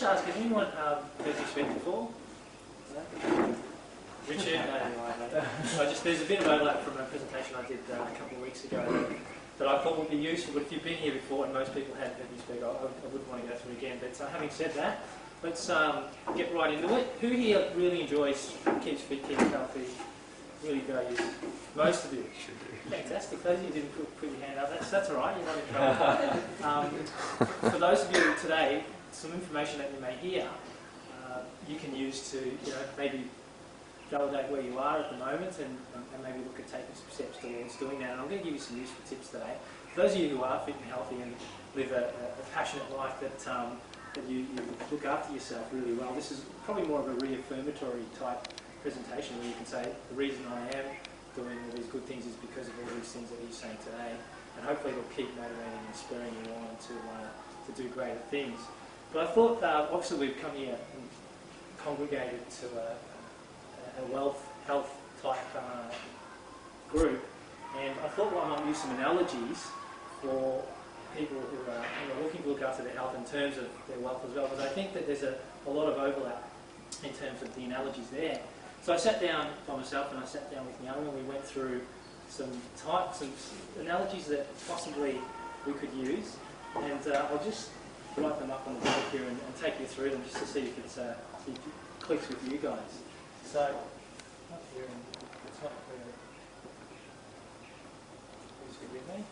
just ask, has anyone heard you speak before? No? Richard? There's a bit of overlap from a presentation I did a couple of weeks ago that I thought would be useful, but if you've been here before and most people hadn't heard me speak, I wouldn't want to go through it again. But having said that, let's get right into it. Who here really enjoys, keeps fit, keeps healthy, really values? Most of you. Fantastic. Those of you who didn't put your hand up, that's all right, you're not in trouble. For those of you today, some information that you may hear, you can use to maybe validate where you are at the moment and maybe look at taking some steps towards doing that. And I'm going to give you some useful tips today. For those of you who are fit and healthy and live a passionate life that you look after yourself really well, this is probably more of a reaffirmatory type presentation where you can say, the reason I am doing all these good things is because of all these things that you're saying today. And hopefully it'll keep motivating and spurring you on to do greater things. But I thought, obviously we've come here and congregated to a wealth, health type group, and I thought I might use some analogies for people who are looking to look after their health in terms of their wealth as well, because I think that there's a lot of overlap in terms of the analogies there. So I sat down by myself and I sat down with Young and we went through some analogies that possibly we could use, and I'll just write them up on the board here and take you through them just to see if it clicks with you guys. So, up here, and it's not clear. Who's good with me?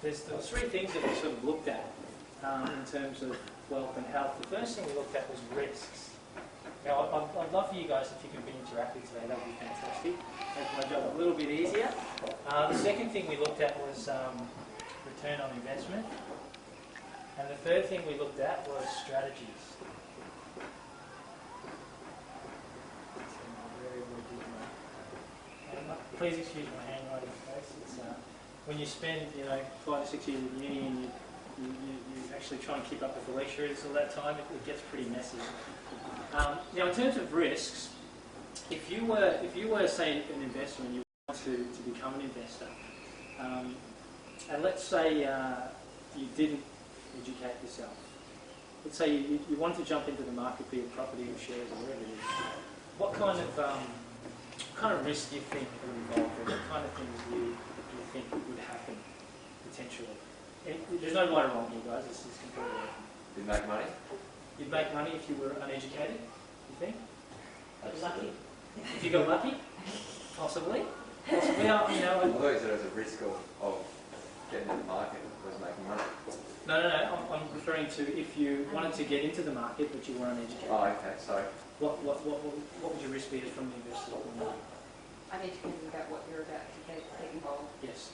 There were three things that we sort of looked at in terms of wealth and health. The first thing we looked at was risks. Now, I'd love for you guys, if you can be interactive today, that would be fantastic. Make my job a little bit easier. The second thing we looked at was return on investment. And the third thing we looked at was strategies. Please excuse my handwriting, folks. It's when you spend 5 to 6 years at uni and you actually try and keep up with the lecturers all that time, it gets pretty messy. Now, in terms of risks, if you were say an investor and you want to become an investor, and let's say you didn't educate yourself. Let's say you want to jump into the market, be it property or shares or whatever it is. What kind of risk do you think are involved, or what kind of things do you think would happen potentially? There's no right or wrong here, guys. This is completely open. You'd make money? You'd make money if you were uneducated, you think? Absolutely. Lucky? If you got lucky? Possibly. Possibly. I thought you said it was a risk of getting in the market was making money. No. I'm referring to if you wanted to get into the market but you were uneducated. Oh, okay. So, what would your risk be from the investor? Uneducated about what you're about to get involved. Yes.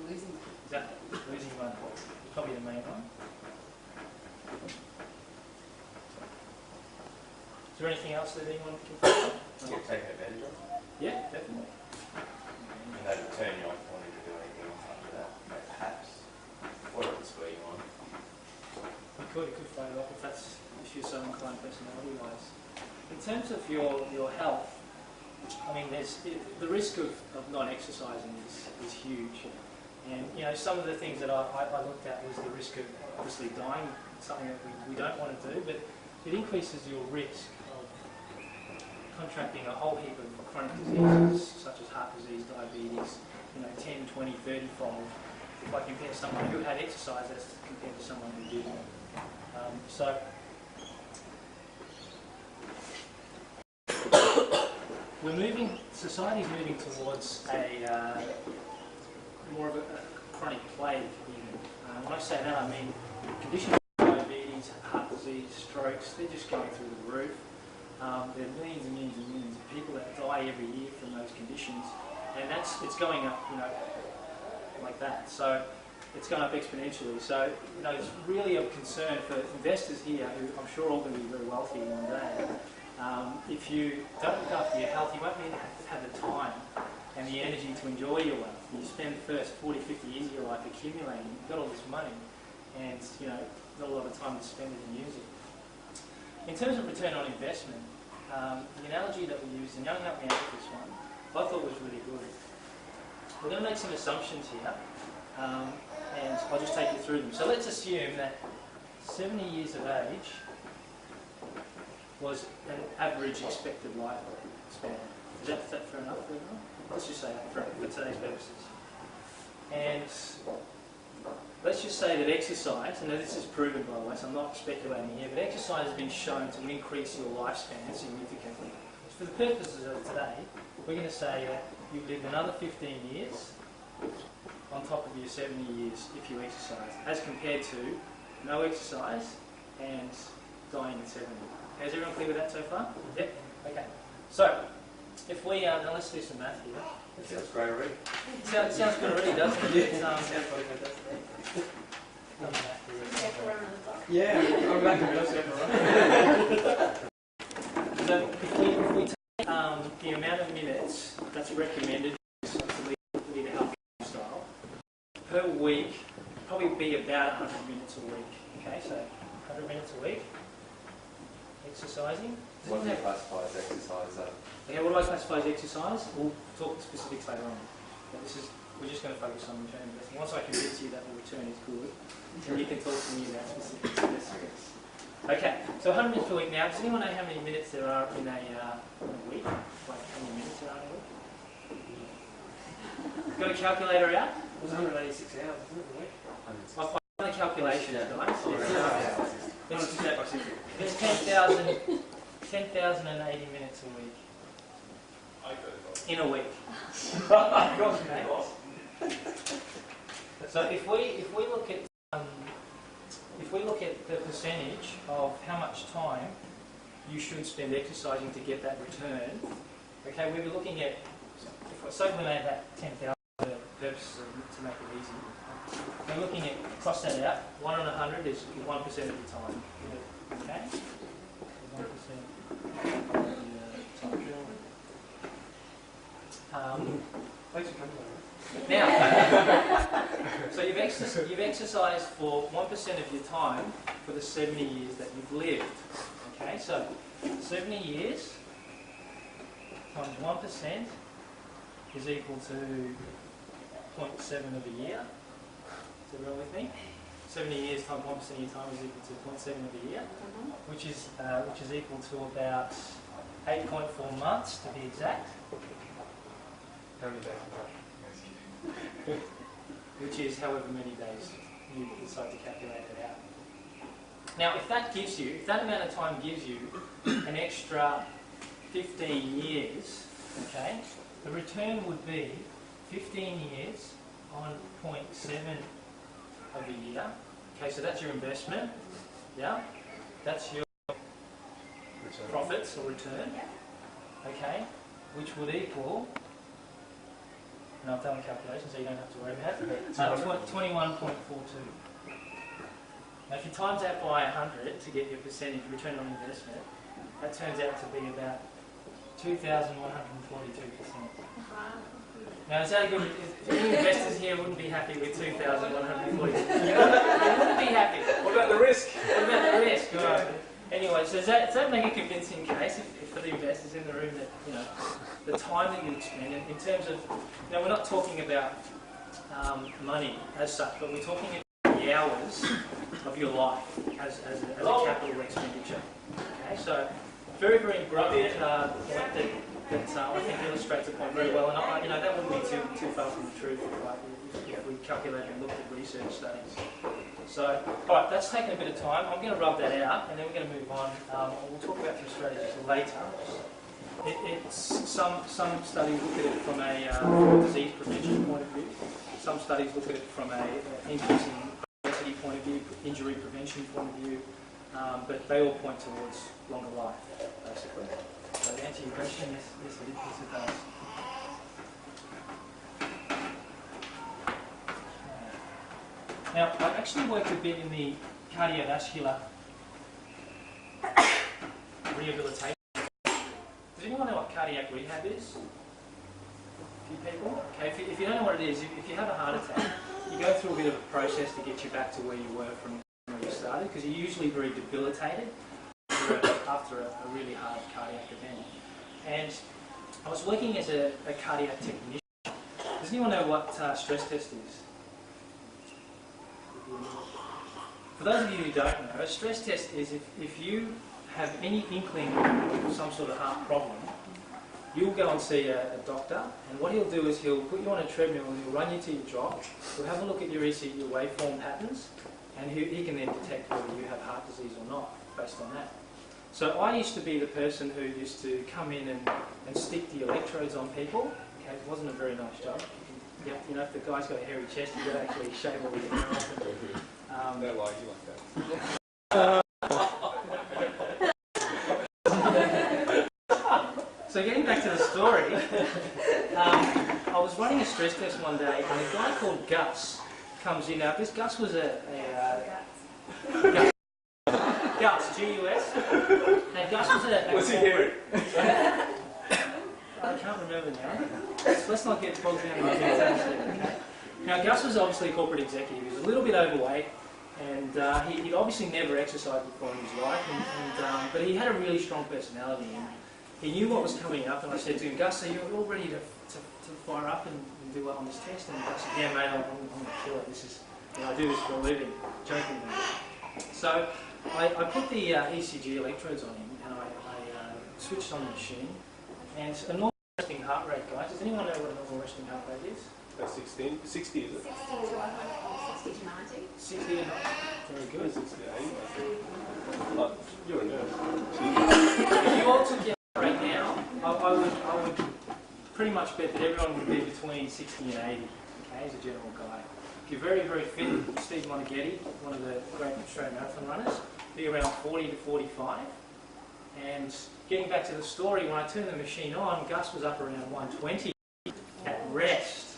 Losing money. Exactly. Losing money. Probably the main one. Is there anything else that anyone can think of? You're taking advantage of? Yeah, definitely. And that would turn you off wanting to do anything else after that, perhaps. What would spur you on? It could fade off if you're so inclined personality-wise. In terms of your health, I mean, the risk of not exercising is huge. And some of the things that I looked at was the risk of obviously dying, something that we don't want to do, but it increases your risk of contracting a whole heap of chronic diseases such as heart disease, diabetes, 10, 20, 30-fold. If I compare someone who had exercise as compared to someone who didn't. So society's moving towards more of a chronic plague even. When I say that, I mean conditions like diabetes, heart disease, strokes, they're just going through the roof. There are millions and millions and millions of people that die every year from those conditions, and it's going up, like that. So it's gone up exponentially. So it's really of concern for investors here, who I'm sure are all going to be very wealthy one day. If you don't look after your health, you won't be able to have the time and the energy to enjoy your wealth. You spend the first 40, 50 years of your life accumulating. You've got all this money, and not a lot of time to spend it and use it. In terms of return on investment, the analogy that we used, and Young helped me out with this one, I thought was really good. We're going to make some assumptions here. and I'll just take you through them. So let's assume that 70 years of age was an average expected lifespan. Is that fair enough for everyone? Let's just say that for today's purposes. And let's just say that exercise, and this is proven by the way, so I'm not speculating here, but exercise has been shown to increase your lifespan significantly. For the purposes of today, we're going to say that you live another 15 years on top of your 70 years if you exercise, as compared to no exercise and dying at 70. Okay, is everyone clear with that so far? Yep. Okay. So, if we, now let's do some math here. That sounds great already. Sounds good already, doesn't it? Yeah, sounds like fantastic. Yeah, I'm back to So if we take the amount of minutes that's recommended to lead a healthy lifestyle per week, probably be about 100 minutes a week. Okay, so 100 minutes a week exercising. What do you classify as exercise? Okay, what do I classify as exercise? We'll talk specifics later on. But we're just going to focus on return investing. Once I convince you that the return is good, then you can talk to me about specifics. Okay, so 100 minutes per week now. Does anyone know how many minutes there are in a week? Like how many minutes there are in a week? Got a calculator out? It was 186 hours, isn't it, a week? I've done the calculations, guys. There's 10,080 minutes a week. In a week. Okay. So if we look at the percentage of how much time you should spend exercising to get that return, okay, we'll be looking at, so we made that 10,000 for purposes to make it easy. We're looking at, cross that out, 1 on 100 is 1% of your time. Okay? 1% of your time. Now, so you've exercised for 1% of your time for the 70 years that you've lived. Okay, so 70 years times 1% is equal to 0.7 of a year. Is everyone with me? 70 years times 1% of your time is equal to 0.7 of a year, which is equal to about 8.4 months to be exact. How many days? Which is however many days you decide to calculate it out. Now, if that amount of time gives you an extra 15 years, okay, the return would be 15 years on 0.7 of a year. Okay, so that's your investment. Yeah, that's your profits or return. Okay, which would equal. And I've done the calculation, so you don't have to worry about it. 21.42. Now, if you times that by 100 to get your percentage return on investment, that turns out to be about 2,142%. Now, is that a good? Any investors here wouldn't be happy with 2,142%? You wouldn't be happy. What about the risk? What about the risk? Right. Anyway, so does that make a convincing case if for the investors in the room that, you know, the time that you expend in terms of, you know, we're not talking about money as such, but we're talking about the hours of your life as a capital expenditure. Okay, so very, very important point that I think illustrates the point very well, and you know, that wouldn't be too far from the truth if we calculated and looked at research studies. So, alright, that's taken a bit of time. I'm going to rub that out and then we're going to move on. We'll talk about some strategies later. Some studies look at it from a disease prevention point of view. Some studies look at it from an increasing capacity point of view, injury prevention point of view, but they all point towards longer life, basically. So to answer your question, yes it does. Now, I actually work a bit in the cardiovascular rehabilitation. Does anyone know what cardiac rehab is? A few people? Okay, if you don't know what it is, if you have a heart attack, you go through a bit of a process to get you back to where you were from where you started, because you're usually very debilitated after a really hard cardiac event. And I was working as a cardiac technician. Does anyone know what stress test is? For those of you who don't know, a stress test is if you have any inkling of some sort of heart problem, you'll go and see a doctor, and what he'll do is he'll put you on a treadmill and he'll run you to your drop, he'll have a look at your ECG, your waveform patterns, and he can then detect whether you have heart disease or not, based on that. So I used to be the person who used to come in and stick the electrodes on people. Okay, it wasn't a very nice job. Yep, you know, if the guy's got a hairy chest, you've got to actually shave all the hair off. They like you like that. So getting back to the story, I was running a stress test one day, and a guy called Gus comes in. Now, this Gus was Gus, G-U-S. And Gus was Was he hairy? I can't remember now. Let's not get bogged down in the details there, okay? Now, Gus was obviously a corporate executive. He was a little bit overweight, and he'd obviously never exercised before in his life, but he had a really strong personality, and he knew what was coming up, and I said to him, Gus, are you all ready to fire up and do well on this test? And Gus said, yeah, mate, I'm going to kill it. This is, you know, I do this for a living, jokingly. So I put the ECG electrodes on him, and I switched on the machine, and a normal resting heart rate, guys. Does anyone know what a normal resting heart rate is? 16, 60 is it? 60 to 100, 60 to 90. 60 and up. Very good. 60 to 80. But you're a nurse. If you all took your heart rate now, I would pretty much bet that everyone would be between 60 and 80, okay, as a general guy. If you're very, very fit, Steve Monaghetti, one of the great Australian marathon runners, be around 40 to 45. And getting back to the story, when I turned the machine on, Gus was up around 120 at rest.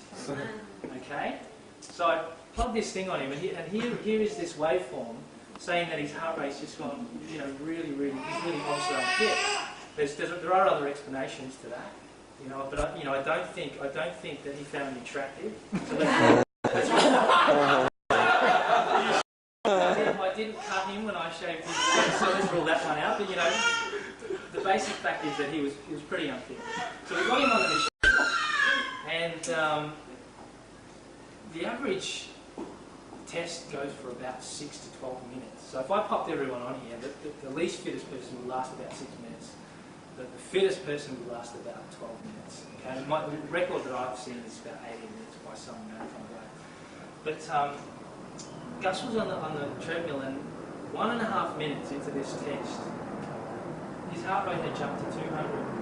Okay? So I plugged this thing on him, and here is this waveform saying that his heart rate's just gone, you know, really, he's really obviously unfit. There are other explanations to that, you know, but I don't think that he found me attractive. So I didn't cut him when I shaved his head, so let's rule that one out. But you know, the basic fact is that he was pretty unfit. So we got him on the machine, and the average test goes for about 6 to 12 minutes. So if I popped everyone on here, the least fittest person will last about 6 minutes. The fittest person will last about 12 minutes. Okay, the record that I've seen is about 18 minutes by some marathon guy. But Gus was on the treadmill, and 1.5 minutes into this test, his heart rate had jumped to 200.